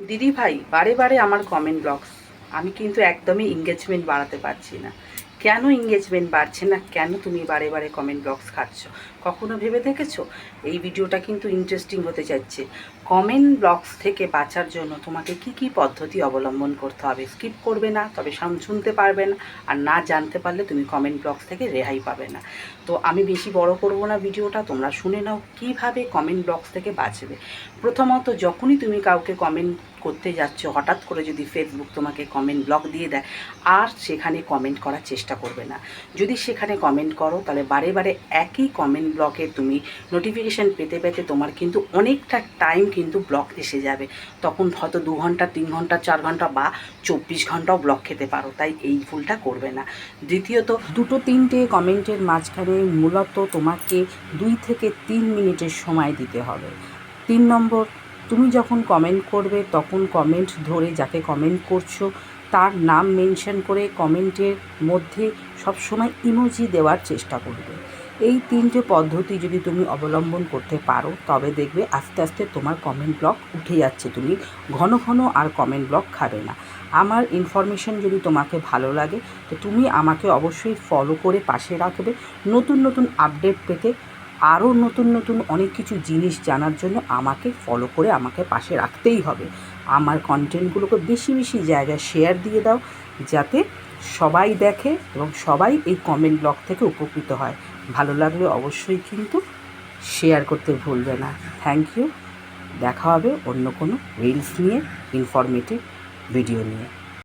দিদি ভাই, বারে বারে আমার কমেন্ট ব্লকস। আমি কিন্তু একদমই এঙ্গেজমেন্ট বাড়াতে পারছি না। কেন এঙ্গেজমেন্ট বাড়ছে না? কেন তুমি বারে বারে কমেন্ট ব্লকস খাচ্ছ? কখনো ভেবে দেখেছো? এই ভিডিওটা কিন্তু ইন্টারেস্টিং হতে যাচ্ছে। কমেন্ট ব্লকস থেকে বাঁচার জন্য তোমাকে কি কি পদ্ধতি অবলম্বন করতে হবে। স্কিপ করবে না, তবে শুনতে পারবে না। আর না জানতে পারলে তুমি কমেন্ট ব্লকস থেকে রেহাই পাবে না। তো আমি বেশি বড় করব না ভিডিওটা, তোমরা শুনে নাও কিভাবে কমেন্ট ব্লকস থেকে বাঁচবে। প্রথমত, যখনই তুমি কাউকে কমেন্ট করতে যাচ্ছ, হঠাৎ করে যদি ফেসবুক তোমাকে কমেন্ট ব্লক দিয়ে দেয়, আর সেখানে কমেন্ট করার চেষ্টা করবে না। যদি সেখানে কমেন্ট করো, তাহলে বারে বারে একই কমেন্ট ব্লকে তুমি নোটিফিকেশান পেতে পেতে তোমার কিন্তু অনেকটা টাইম কিন্তু ব্লক এসে যাবে। তখন হয়তো 2 ঘন্টা, 3 ঘন্টা, 4 ঘন্টা বা 24 ঘন্টাও ব্লক খেতে পারো। তাই এই ভুলটা করবে না। দ্বিতীয়ত, 2-3টে কমেন্টের মাঝখানে মূলত তোমাকে 2 থেকে 3 মিনিটের সময় দিতে হবে। 3 নম্বর, তুমি যখন কমেন্ট করবে তখন কমেন্ট ধরে যাকে কমেন্ট করছো তার নাম মেনশন করে কমেন্টের মধ্যে সবসময় ইমোজি দেওয়ার চেষ্টা করবে। এই 3টে পদ্ধতি যদি তুমি অবলম্বন করতে পারো, তবে দেখবে আস্তে আস্তে তোমার কমেন্ট ব্লক উঠে যাচ্ছে। তুমি ঘন ঘন আর কমেন্ট ব্লক খাবে না। আমার ইনফরমেশন যদি তোমাকে ভালো লাগে, তো তুমি আমাকে অবশ্যই ফলো করে পাশে রাখবে। নতুন নতুন আপডেট পেতে, আরও নতুন নতুন অনেক কিছু জিনিস জানার জন্য আমাকে ফলো করে আমাকে পাশে রাখতেই হবে। আমার কন্টেন্টগুলোকে বেশি বেশি জায়গায় শেয়ার দিয়ে দাও, যাতে সবাই দেখে এবং সবাই এই কমেন্ট ব্লক থেকে উপকৃত হয়। ভালো লাগলে অবশ্যই কিন্তু শেয়ার করতে ভুলবে না। Thank you. দেখা হবে অন্য কোনো রিলস নিয়ে, ইনফরমেটিভ ভিডিও নিয়ে।